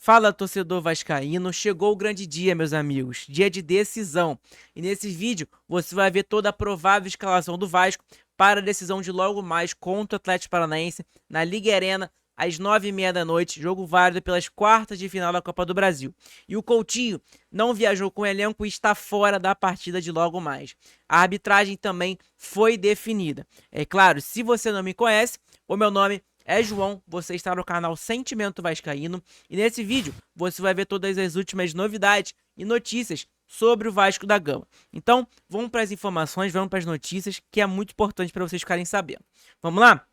Fala, torcedor vascaíno, chegou o grande dia, meus amigos, dia de decisão. E nesse vídeo você vai ver toda a provável escalação do Vasco para a decisão de logo mais contra o Atlético Paranaense na Liga Arena, às 9h30 da noite, jogo válido pelas quartas de final da Copa do Brasil. E o Coutinho não viajou com o elenco e está fora da partida de logo mais. A arbitragem também foi definida. É claro, se você não me conhece, o meu nome é João, você está no canal Sentimento Vascaíno e nesse vídeo você vai ver todas as últimas novidades e notícias sobre o Vasco da Gama. Então, vamos para as informações, vamos para as notícias, que é muito importante para vocês ficarem sabendo. Vamos lá?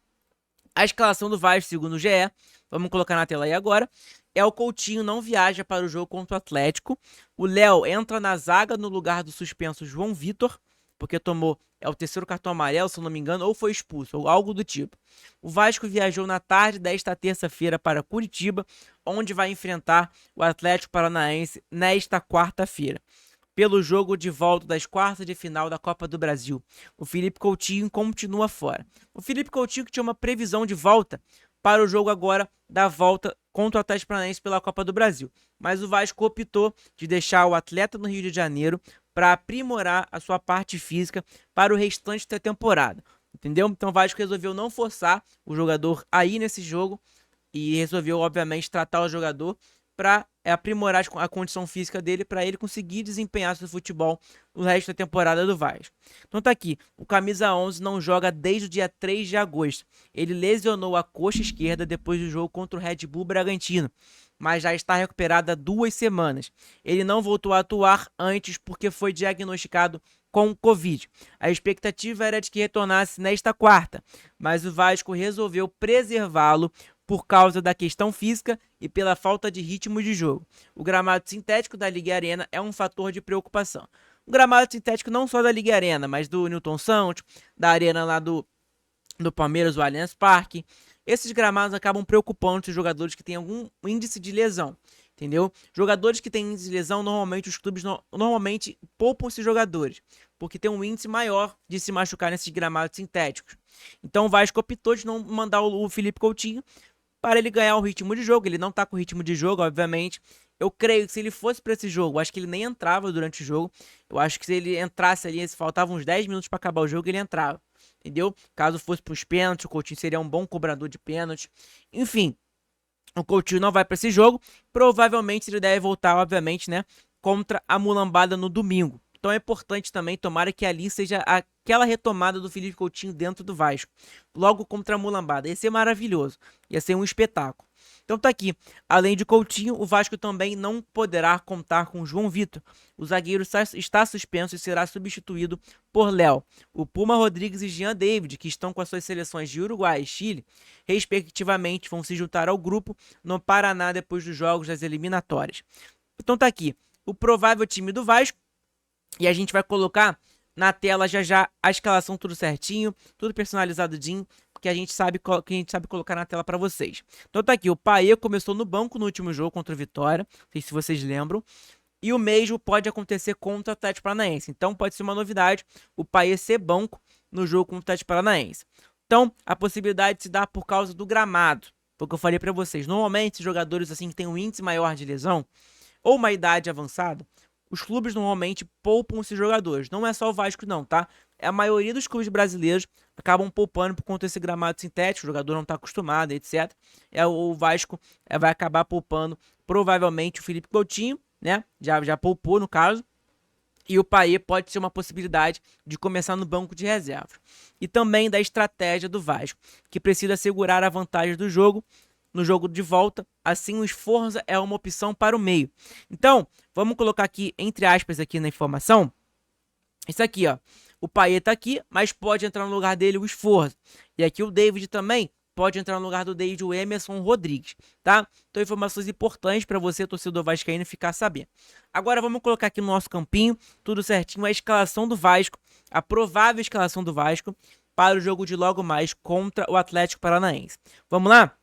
A escalação do Vasco, segundo o GE, vamos colocar na tela aí agora, é o Coutinho não viaja para o jogo contra o Atlético, o Léo entra na zaga no lugar do suspenso João Vitor, porque tomou o terceiro cartão amarelo, se eu não me engano, ou foi expulso, ou algo do tipo. O Vasco viajou na tarde desta terça-feira para Curitiba, onde vai enfrentar o Atlético Paranaense nesta quarta-feira, pelo jogo de volta das quartas de final da Copa do Brasil. O Felipe Coutinho continua fora. O Felipe Coutinho que tinha uma previsão de volta para o jogo agora da volta contra o Atlético Paranaense pela Copa do Brasil. Mas o Vasco optou de deixar o atleta no Rio de Janeiro para aprimorar a sua parte física para o restante da temporada. Entendeu? Então o Vasco resolveu não forçar o jogador a ir nesse jogo e resolveu, obviamente, tratar o jogador para aprimorar a condição física dele, para ele conseguir desempenhar seu futebol no resto da temporada do Vasco. Então tá aqui, o camisa 11 não joga desde o dia 3 de agosto. Ele lesionou a coxa esquerda depois do jogo contra o Red Bull Bragantino, mas já está recuperado há 2 semanas. Ele não voltou a atuar antes porque foi diagnosticado com Covid. A expectativa era de que retornasse nesta quarta, mas o Vasco resolveu preservá-lo por causa da questão física e pela falta de ritmo de jogo. O gramado sintético da Liga Arena é um fator de preocupação. O gramado sintético não só da Liga Arena, mas do Newton Santos, da arena lá do Palmeiras, o Allianz Parque. Esses gramados acabam preocupando os jogadores que têm algum índice de lesão, entendeu? Jogadores que têm índice de lesão, normalmente os clubes normalmente poupam esses jogadores, porque tem um índice maior de se machucar nesses gramados sintéticos. Então o Vasco optou de não mandar o Felipe Coutinho para ele ganhar o ritmo de jogo. Ele não tá com ritmo de jogo, obviamente. Eu creio que se ele fosse para esse jogo, eu acho que ele nem entrava durante o jogo. Eu acho que se ele entrasse ali, se faltavam uns 10 minutos para acabar o jogo, ele entrava. Entendeu? Caso fosse para os pênaltis, o Coutinho seria um bom cobrador de pênaltis. Enfim, o Coutinho não vai para esse jogo. Provavelmente ele deve voltar, obviamente, né, contra a Mulambada no domingo. Então é importante também, tomara que ali seja aquela retomada do Felipe Coutinho dentro do Vasco, logo contra a Mulambada. Ia ser maravilhoso, ia ser um espetáculo. Então tá aqui, além de Coutinho, o Vasco também não poderá contar com João Vitor. O zagueiro está suspenso e será substituído por Léo. O Puma Rodrigues e Jean David, que estão com as suas seleções de Uruguai e Chile, respectivamente, vão se juntar ao grupo no Paraná depois dos jogos das eliminatórias. Então tá aqui, o provável time do Vasco, e a gente vai colocar na tela já a escalação tudo certinho, tudo personalizadinho, que a gente sabe colocar na tela para vocês. Então tá aqui, o Paê começou no banco no último jogo contra o Vitória, não sei se vocês lembram, e o mesmo pode acontecer contra o Atlético Paranaense. Então pode ser uma novidade o Paê ser banco no jogo contra o Atlético Paranaense. Então a possibilidade se dá por causa do gramado, foi o que eu falei para vocês. Normalmente jogadores assim que têm um índice maior de lesão ou uma idade avançada, os clubes normalmente poupam esses jogadores. Não é só o Vasco não, tá? A maioria dos clubes brasileiros acabam poupando por conta desse gramado sintético, o jogador não está acostumado, etc. O Vasco vai acabar poupando provavelmente o Felipe Coutinho, né? Já poupou no caso. E o Paê pode ser uma possibilidade de começar no banco de reservas. E também da estratégia do Vasco, que precisa segurar a vantagem do jogo no jogo de volta, assim o Sforza é uma opção para o meio. Então, vamos colocar aqui, entre aspas, aqui na informação, isso aqui, ó, o Paê tá aqui, mas pode entrar no lugar dele o Sforza. E aqui o David também pode entrar no lugar do David o Emerson Rodrigues, tá? Então, informações importantes para você, torcedor vascaíno, ficar sabendo. Agora, vamos colocar aqui no nosso campinho, tudo certinho, a escalação do Vasco, a provável escalação do Vasco para o jogo de logo mais contra o Atlético Paranaense. Vamos lá?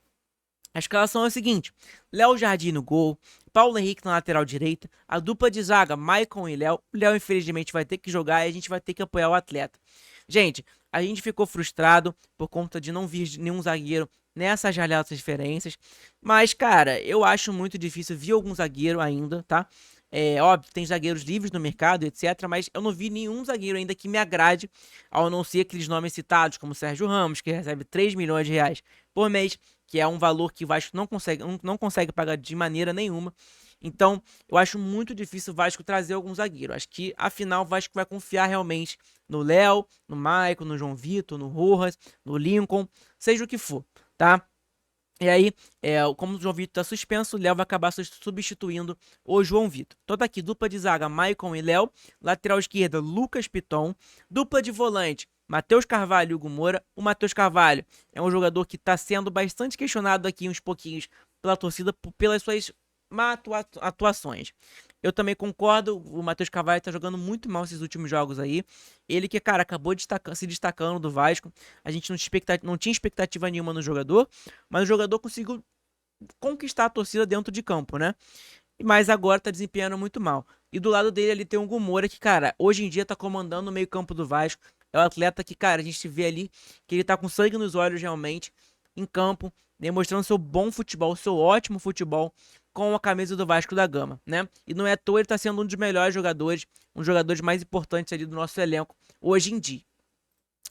A escalação é a seguinte: Léo Jardim no gol, Paulo Henrique na lateral direita, a dupla de zaga Maicon e Léo. O Léo infelizmente vai ter que jogar e a gente vai ter que apoiar o atleta. Gente, a gente ficou frustrado por conta de não vir nenhum zagueiro nessas janela de transferências. Mas, cara, eu acho muito difícil. Vi algum zagueiro ainda, tá? É óbvio, tem zagueiros livres no mercado, etc. Mas eu não vi nenhum zagueiro ainda que me agrade, ao não ser aqueles nomes citados, como Sérgio Ramos, que recebe 3 milhões de reais por mês, que é um valor que o Vasco não consegue pagar de maneira nenhuma. Então, eu acho muito difícil o Vasco trazer algum zagueiro. Acho que, afinal, o Vasco vai confiar realmente no Léo, no Maicon, no João Vitor, no Rojas, no Lincoln, seja o que for, tá? E aí, como o João Vitor tá suspenso, o Léo vai acabar substituindo o João Vitor. Então tá aqui, dupla de zaga, Maicon e Léo. Lateral esquerda, Lucas Piton. Dupla de volante, Matheus Carvalho e Hugo Moura. O Matheus Carvalho é um jogador que está sendo bastante questionado aqui uns pouquinhos pela torcida pelas suas má atuações. Eu também concordo, o Matheus Carvalho tá jogando muito mal esses últimos jogos aí. Ele que, cara, acabou se destacando do Vasco. A gente não tinha expectativa nenhuma no jogador, mas o jogador conseguiu conquistar a torcida dentro de campo, né? Mas agora tá desempenhando muito mal. E do lado dele ali tem o Hugo Moura, que, cara, hoje em dia tá comandando o meio-campo do Vasco. É um atleta que, cara, a gente vê ali que ele tá com sangue nos olhos realmente, em campo, demonstrando seu bom futebol, seu ótimo futebol com a camisa do Vasco da Gama, né? E não é à toa ele tá sendo um dos melhores jogadores, um dos jogadores mais importantes ali do nosso elenco hoje em dia.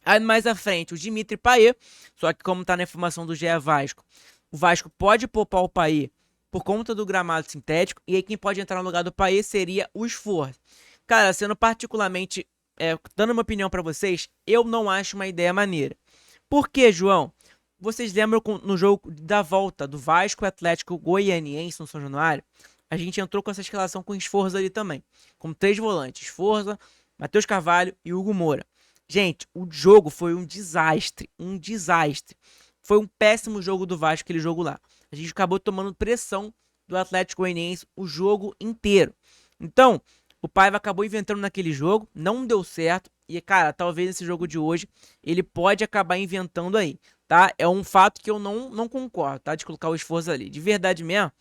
Aí mais à frente, o Dimitri Payet, só que como tá na informação do GE Vasco, o Vasco pode poupar o Payet por conta do gramado sintético, e aí quem pode entrar no lugar do Payet seria o Sforza. Cara, sendo particularmente, dando uma opinião pra vocês, eu não acho uma ideia maneira. Por quê, João? Vocês lembram no jogo da volta do Vasco e Atlético Goianiense no São Januário? A gente entrou com essa escalação com o Sforza ali também, com 3 volantes, Sforza, Matheus Carvalho e Hugo Moura. Gente, o jogo foi um desastre, um desastre. Foi um péssimo jogo do Vasco, aquele jogo lá. A gente acabou tomando pressão do Atlético Goianiense o jogo inteiro. Então, o Paiva acabou inventando naquele jogo, não deu certo. E, cara, talvez esse jogo de hoje ele pode acabar inventando aí, tá? É um fato que eu não concordo, tá? De colocar o Sforza ali. De verdade mesmo,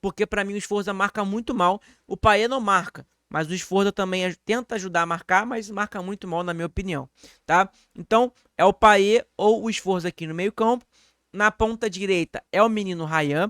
porque pra mim o Sforza marca muito mal. O Payet não marca, mas o Sforza também tenta ajudar a marcar, mas marca muito mal na minha opinião, tá? Então, é o Payet ou o Sforza aqui no meio-campo. Na ponta direita é o menino Ryan.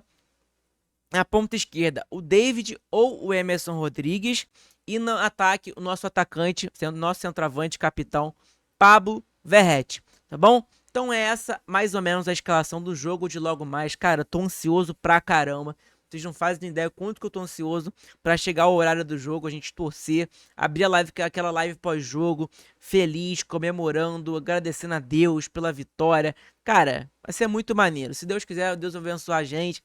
Na ponta esquerda, o David ou o Emerson Rodrigues. E no ataque, o nosso atacante, sendo nosso centroavante, capitão, Pablo Verrete, tá bom? Então é essa mais ou menos a escalação do jogo de logo mais. Cara, tô ansioso pra caramba. Vocês não fazem ideia quanto que eu tô ansioso pra chegar o horário do jogo, a gente torcer, abrir a live, aquela live pós-jogo, feliz, comemorando, agradecendo a Deus pela vitória. Cara, vai ser muito maneiro. Se Deus quiser, Deus vai abençoar a gente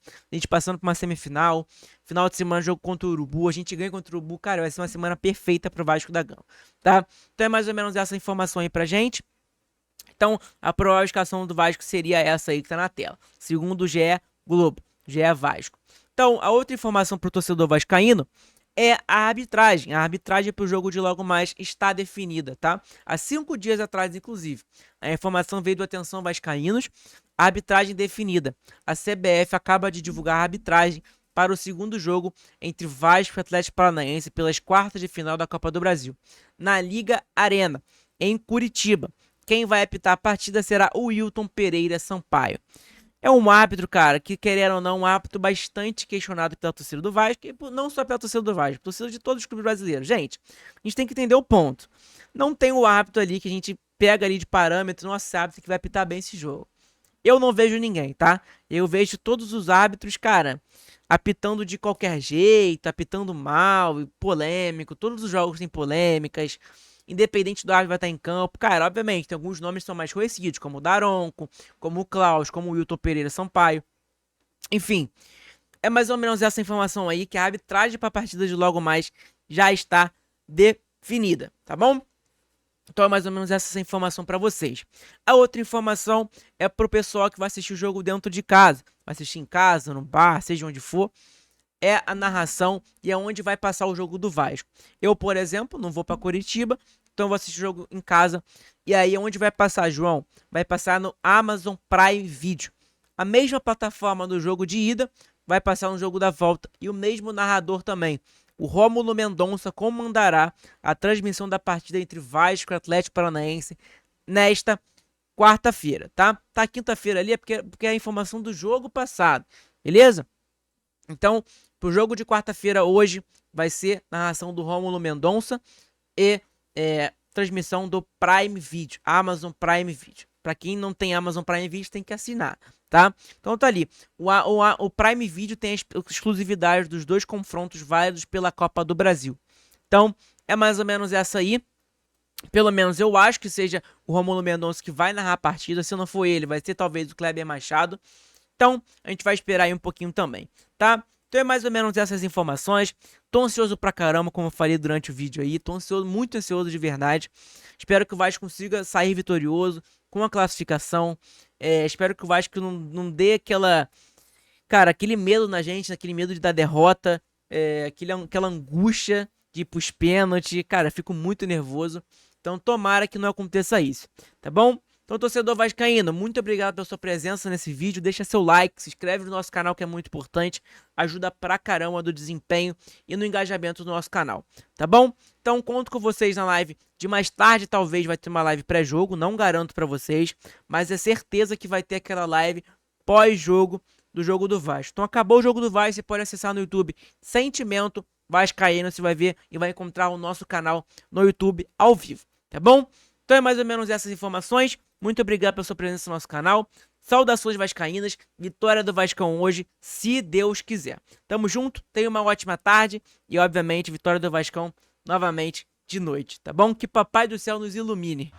passando pra uma semifinal, final de semana jogo contra o Urubu, a gente ganha contra o Urubu, cara, vai ser uma semana perfeita pro Vasco da Gama, tá? Então é mais ou menos essa informação aí pra gente. Então, a provável escalação do Vasco seria essa aí que tá na tela. Segundo o GE Globo, GE Vasco. Então, a outra informação para o torcedor vascaíno é a arbitragem. A arbitragem para o jogo de logo mais está definida, tá? Há 5 dias atrás, inclusive. A informação veio do Atenção Vascaínos. A arbitragem definida. A CBF acaba de divulgar a arbitragem para o segundo jogo entre Vasco e Atlético Paranaense pelas quartas de final da Copa do Brasil. Na Liga Arena, em Curitiba. Quem vai apitar a partida será o Wilton Pereira Sampaio. É um árbitro, cara, que querendo ou não, um árbitro bastante questionado pela torcida do Vasco, e não só pela torcida do Vasco, torcida de todos os clubes brasileiros. Gente, a gente tem que entender o ponto. Não tem o árbitro ali que a gente pega ali de parâmetro, nosso árbitro que vai apitar bem esse jogo. Eu não vejo ninguém, tá? Eu vejo todos os árbitros, cara, apitando de qualquer jeito, apitando mal, polêmico, todos os jogos têm polêmicas, independente do árbitro vai estar em campo. Cara, obviamente, tem alguns nomes que são mais conhecidos, como o Daronco, como o Klaus, como o Wilton Pereira Sampaio. Enfim, é mais ou menos essa informação aí, que a arbitragem para a partida de logo mais já está definida, tá bom? Então é mais ou menos essa informação para vocês. A outra informação é pro pessoal que vai assistir o jogo dentro de casa. Vai assistir em casa, no bar, seja onde for. É a narração e é onde vai passar o jogo do Vasco. Eu, por exemplo, não vou para Curitiba, então vou assistir o jogo em casa. E aí onde vai passar, João? Vai passar no Amazon Prime Video. A mesma plataforma do jogo de ida vai passar no jogo da volta. E o mesmo narrador também. O Rômulo Mendonça comandará a transmissão da partida entre Vasco e Atlético Paranaense nesta quarta-feira, tá? Tá quinta-feira ali porque é a informação do jogo passado, beleza? Então, pro jogo de quarta-feira hoje vai ser narração do Rômulo Mendonça e transmissão do Prime Video, Amazon Prime Video. Para quem não tem Amazon Prime Video, tem que assinar, tá? Então tá ali. O Prime Video tem a exclusividade dos 2 confrontos válidos pela Copa do Brasil. Então, é mais ou menos essa aí. Pelo menos eu acho que seja o Rômulo Mendonça que vai narrar a partida. Se não for ele, vai ser talvez o Kleber Machado. Então, a gente vai esperar aí um pouquinho também, tá? Então é mais ou menos essas informações. Tô ansioso pra caramba, como eu falei durante o vídeo aí. Tô ansioso, muito ansioso de verdade. Espero que o Vasco consiga sair vitorioso com a classificação. Espero que o Vasco não dê aquele medo na gente, aquele medo de dar derrota. Aquela angústia de ir pros pênaltis. Cara, fico muito nervoso. Então tomara que não aconteça isso, tá bom? Então, torcedor vascaíno, muito obrigado pela sua presença nesse vídeo. Deixa seu like, se inscreve no nosso canal que é muito importante. Ajuda pra caramba do desempenho e no engajamento do nosso canal, tá bom? Então, conto com vocês na live de mais tarde. Talvez vai ter uma live pré-jogo, não garanto pra vocês. Mas é certeza que vai ter aquela live pós-jogo do jogo do Vasco. Então, acabou o jogo do Vasco, você pode acessar no YouTube Sentimento Vascaíno. Você vai ver e vai encontrar o nosso canal no YouTube ao vivo, tá bom? Então é mais ou menos essas informações. Muito obrigado pela sua presença no nosso canal. Saudações vascaínas. Vitória do Vascão hoje, se Deus quiser. Tamo junto, tenha uma ótima tarde. E obviamente, vitória do Vascão novamente de noite, tá bom? Que Papai do Céu nos ilumine.